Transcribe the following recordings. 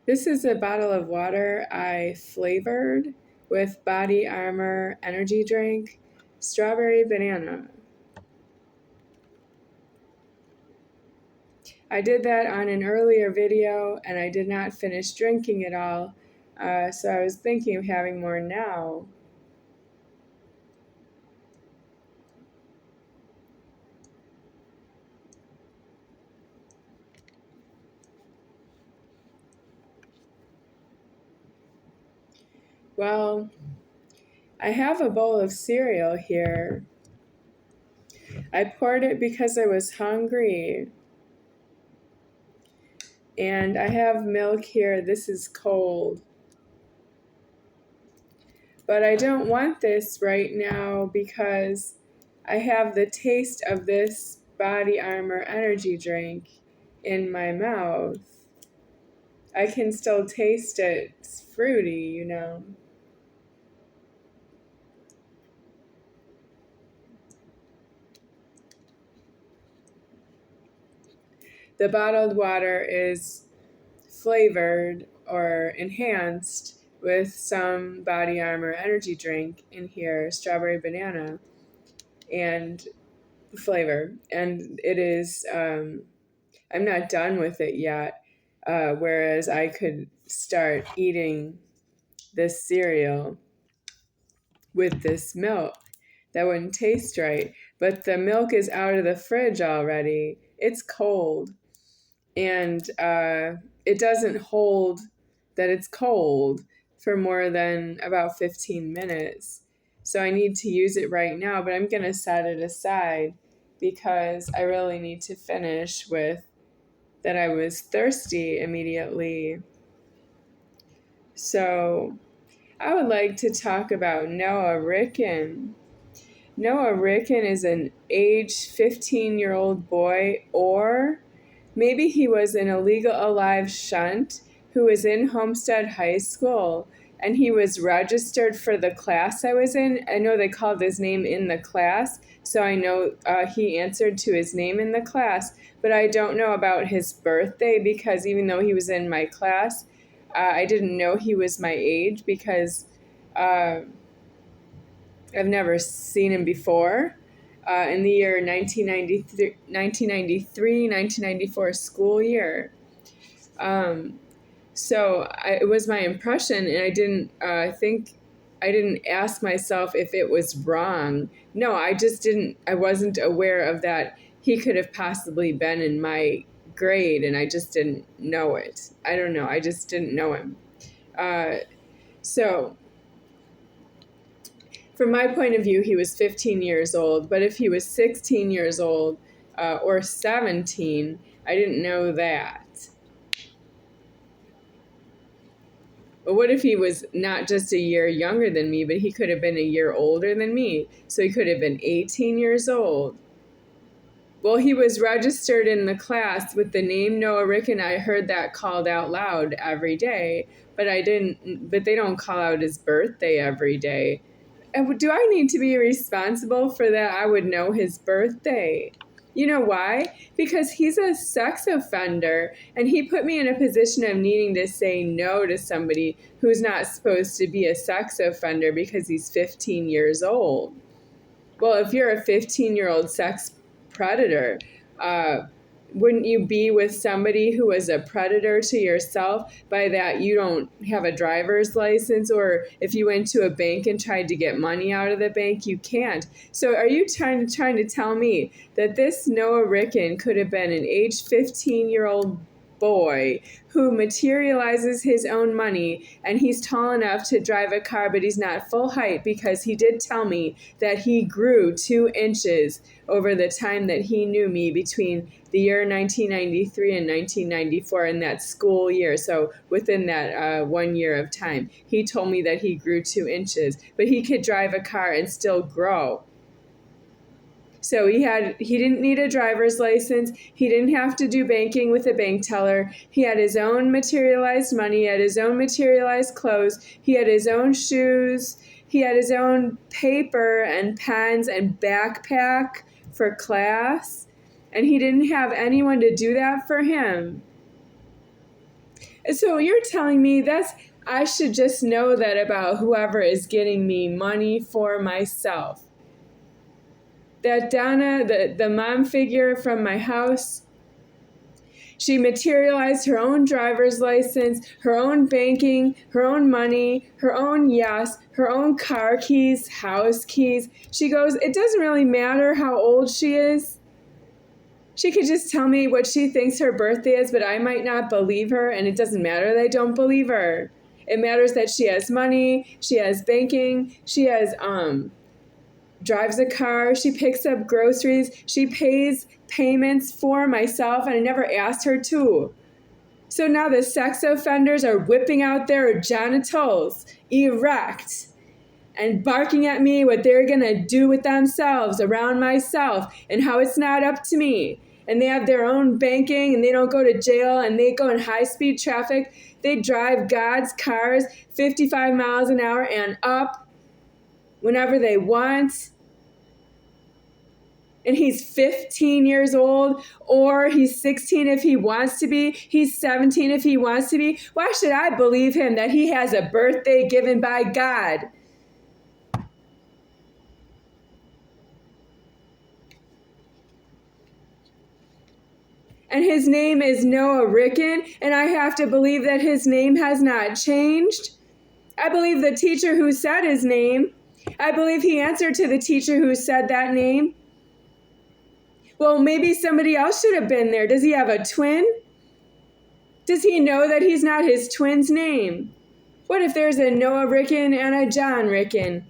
This is a bottle of water I flavored with Body Armor energy drink, strawberry banana. I did that on an earlier video and I did not finish drinking it all, so I was thinking of having more now. Well, I have a bowl of cereal here. I poured it because I was hungry. And I have milk here. This is cold. But I don't want this right now because I have the taste of this Body Armor energy drink in my mouth. I can still taste it. It's fruity, you know. The bottled water is flavored or enhanced with some Body Armor energy drink in here, strawberry banana, and flavor. And it is, I'm not done with it yet, whereas I could start eating this cereal with this milk. That wouldn't taste right. But the milk is out of the fridge already. It's cold. And it doesn't hold that it's cold for more than about 15 minutes. So I need to use it right now, but I'm going to set it aside because I really need to finish with that I was thirsty immediately. So I would like to talk about Noah Rickun. Noah Rickun is an age 15-year-old boy, or maybe he was an illegal alive shunt who was in Homestead High School and he was registered for the class I was in. I know they called his name in the class, so I know he answered to his name in the class, but I don't know about his birthday because even though he was in my class, I didn't know he was my age because I've never seen him before. In the year 1993, school year. So it was my impression, and I didn't ask myself if it was wrong. No, I wasn't aware of that. He could have possibly been in my grade, and I just didn't know it. I don't know. I just didn't know him. So from my point of view, he was 15 years old, but if he was 16 years old or 17, I didn't know that. But what if he was not just a year younger than me, but he could have been a year older than me? So he could have been 18 years old. Well, he was registered in the class with the name Noah Rickun. I heard that called out loud every day, but they don't call out his birthday every day. Do I need to be responsible for that? I would know his birthday. You know why? Because he's a sex offender, and he put me in a position of needing to say no to somebody who's not supposed to be a sex offender because he's 15 years old. Well, if you're a 15-year-old sex predator, wouldn't you be with somebody who is a predator to yourself? By that, you don't have a driver's license, or if you went to a bank and tried to get money out of the bank, you can't. So are you trying to tell me that this Noah Rickun could have been an age 15-year-old boy who materializes his own money, and he's tall enough to drive a car, but he's not full height because he did tell me that he grew 2 inches over the time that he knew me between the year 1993 and 1994 in that school year. So within that 1 year of time, he told me that he grew 2 inches, but he could drive a car and still grow. So he didn't need a driver's license. He didn't have to do banking with a bank teller. He had his own materialized money. He had his own materialized clothes. He had his own shoes. He had his own paper and pens and backpack for class. And he didn't have anyone to do that for him. So you're telling me I should just know that about whoever is getting me money for myself. That Donna, the mom figure from my house, she materialized her own driver's license, her own banking, her own money, her own yes, her own car keys, house keys. She goes, it doesn't really matter how old she is. She could just tell me what she thinks her birthday is, but I might not believe her, and it doesn't matter that I don't believe her. It matters that she has money, she has banking, she has drives a car, she picks up groceries, she pays payments for myself, and I never asked her to. So now the sex offenders are whipping out their genitals erect and barking at me what they're gonna do with themselves around myself and how it's not up to me. And they have their own banking and they don't go to jail and they go in high-speed traffic. They drive God's cars 55 miles an hour and up whenever they want. And he's 15 years old, or he's 16 if he wants to be, he's 17 if he wants to be. Why should I believe him that he has a birthday given by God? And his name is Noah Rickun, and I have to believe that his name has not changed. I believe the teacher who said his name. I believe he answered to the teacher who said that name. Well, maybe somebody else should have been there. Does he have a twin? Does he know that he's not his twin's name? What if there's a Noah Rickun and a John Rickun?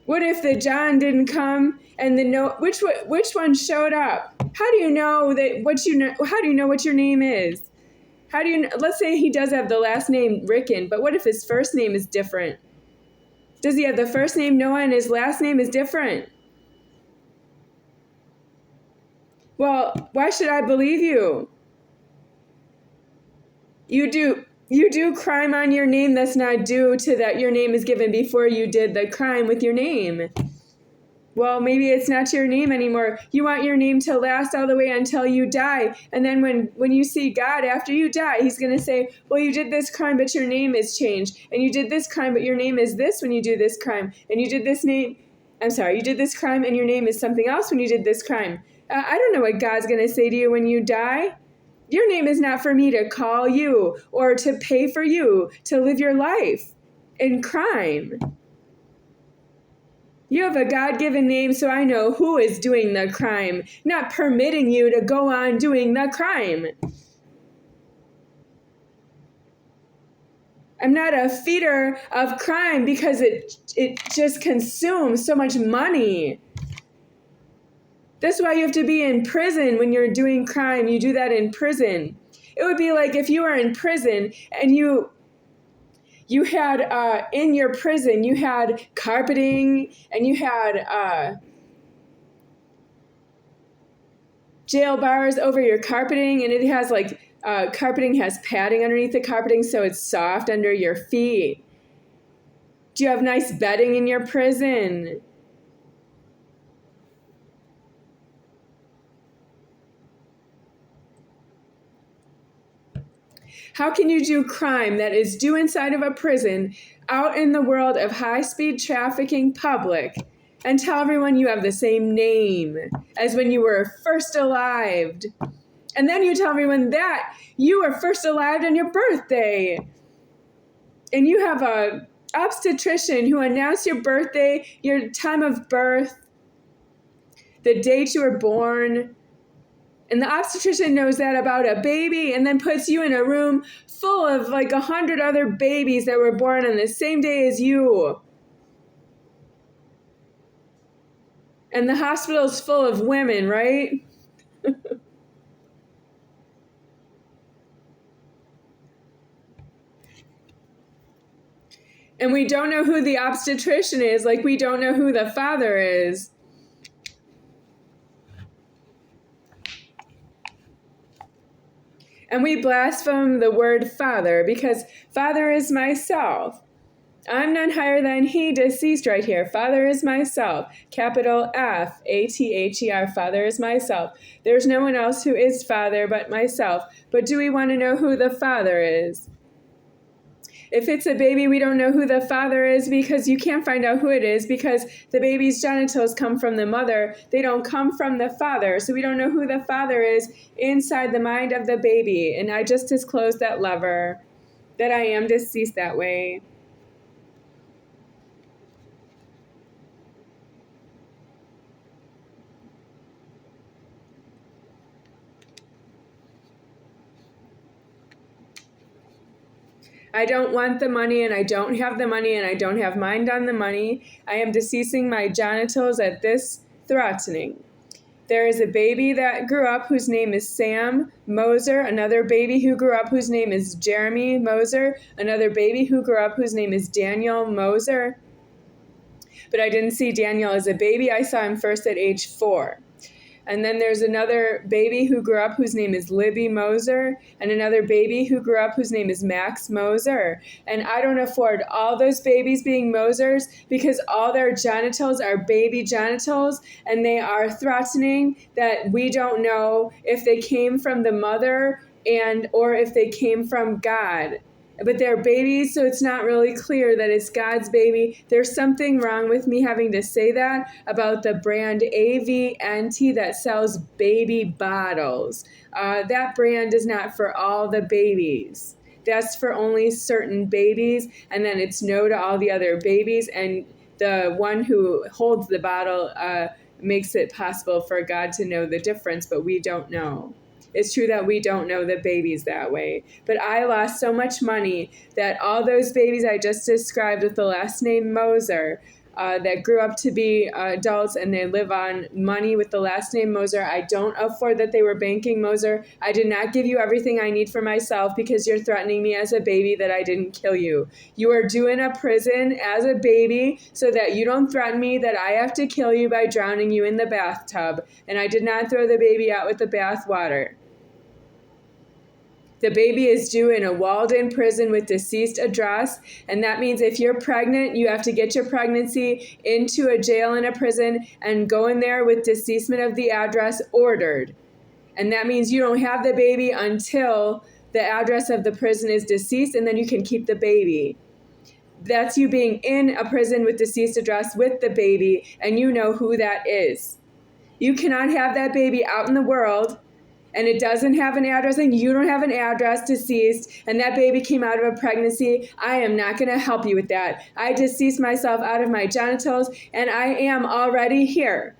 What if the John didn't come and the Noah? Which one showed up? How do you know that what you know? How do you know what your name is? How do you? Let's say he does have the last name Rickun, but what if his first name is different? Does he have the first name Noah and his last name is different? Well, why should I believe you? You do crime on your name that's not due to that your name is given before you did the crime with your name. Well, maybe it's not your name anymore. You want your name to last all the way until you die. And then when you see God after you die, he's going to say, well, you did this crime, but your name is changed. And you did this crime, but your name is this when you do this crime. And you did this crime and your name is something else when you did this crime. I don't know what God's going to say to you when you die. Your name is not for me to call you or to pay for you to live your life in crime. You have a God-given name, so I know who is doing the crime, not permitting you to go on doing the crime. I'm not a feeder of crime because it just consumes so much money. That's why you have to be in prison when you're doing crime. You do that in prison. It would be like if you were in prison and you had, in your prison, you had carpeting and you had jail bars over your carpeting, and it has carpeting has padding underneath the carpeting so it's soft under your feet. Do you have nice bedding in your prison? How can you do crime that is due inside of a prison out in the world of high-speed trafficking public and tell everyone you have the same name as when you were first alive? And then you tell everyone that you were first alive on your birthday. And you have a obstetrician who announced your birthday, your time of birth, the date you were born. And the obstetrician knows that about a baby and then puts you in a room full of 100 other babies that were born on the same day as you. And the hospital's full of women, right? And we don't know who the obstetrician is, like we don't know who the father is. And we blaspheme the word Father because Father is myself. I'm none higher than he, deceased right here. Father is myself. Capital F, A-T-H-E-R, Father is myself. There's no one else who is Father but myself. But do we want to know who the Father is? If it's a baby, we don't know who the father is because you can't find out who it is because the baby's genitals come from the mother. They don't come from the father. So we don't know who the father is inside the mind of the baby. And I just disclosed that lover, that I am deceased that way. I don't want the money, and I don't have the money, and I don't have mind on the money. I am deceasing my genitals at this threatening. There is a baby that grew up whose name is Sam Moser, another baby who grew up whose name is Jeremy Moser, another baby who grew up whose name is Daniel Moser. But I didn't see Daniel as a baby. I saw him first at age 4. And then there's another baby who grew up whose name is Libby Moser, and another baby who grew up whose name is Max Moser. And I don't afford all those babies being Mosers because all their genitals are baby genitals, and they are threatening that we don't know if they came from the mother or if they came from God. But they're babies, so it's not really clear that it's God's baby. There's something wrong with me having to say that about the brand AVNT that sells baby bottles. That brand is not for all the babies. That's for only certain babies, and then it's no to all the other babies, and the one who holds the bottle makes it possible for God to know the difference, but we don't know. It's true that we don't know the babies that way. But I lost so much money that all those babies I just described with the last name Moser that grew up to be adults and they live on money with the last name Moser, I don't afford that they were banking Moser. I did not give you everything I need for myself because you're threatening me as a baby that I didn't kill you. You are due in a prison as a baby so that you don't threaten me that I have to kill you by drowning you in the bathtub. And I did not throw the baby out with the bath water. The baby is due in a walled-in prison with deceased address, and that means if you're pregnant, you have to get your pregnancy into a jail and a prison and go in there with deceasement of the address ordered. And that means you don't have the baby until the address of the prison is deceased, and then you can keep the baby. That's you being in a prison with deceased address with the baby, and you know who that is. You cannot have that baby out in the world and it doesn't have an address, and you don't have an address, deceased, and that baby came out of a pregnancy. I am not going to help you with that. I deceased myself out of my genitals, and I am already here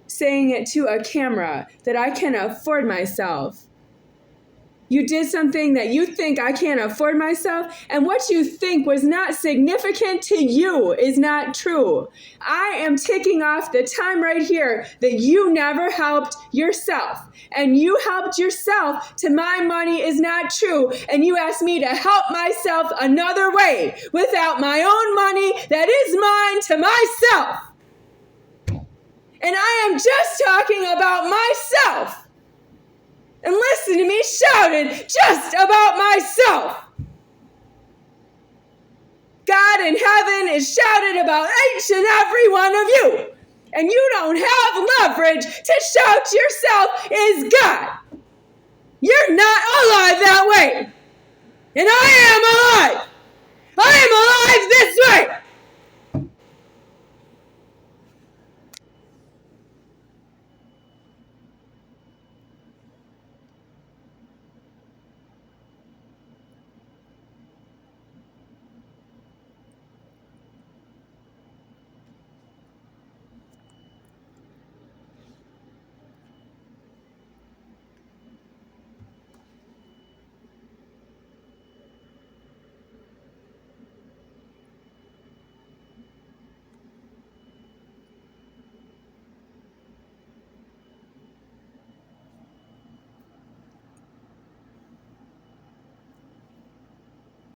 saying it to a camera that I can afford myself. You did something that you think I can't afford myself, and what you think was not significant to you is not true. I am ticking off the time right here that you never helped yourself, and you helped yourself to my money is not true, and you asked me to help myself another way without my own money that is mine to myself. And I am just talking about myself. And listen to me shouted just about myself. God in heaven is shouted about each and every one of you. And you don't have leverage to shout yourself is God. You're not alive that way. And I am alive. I am alive this way.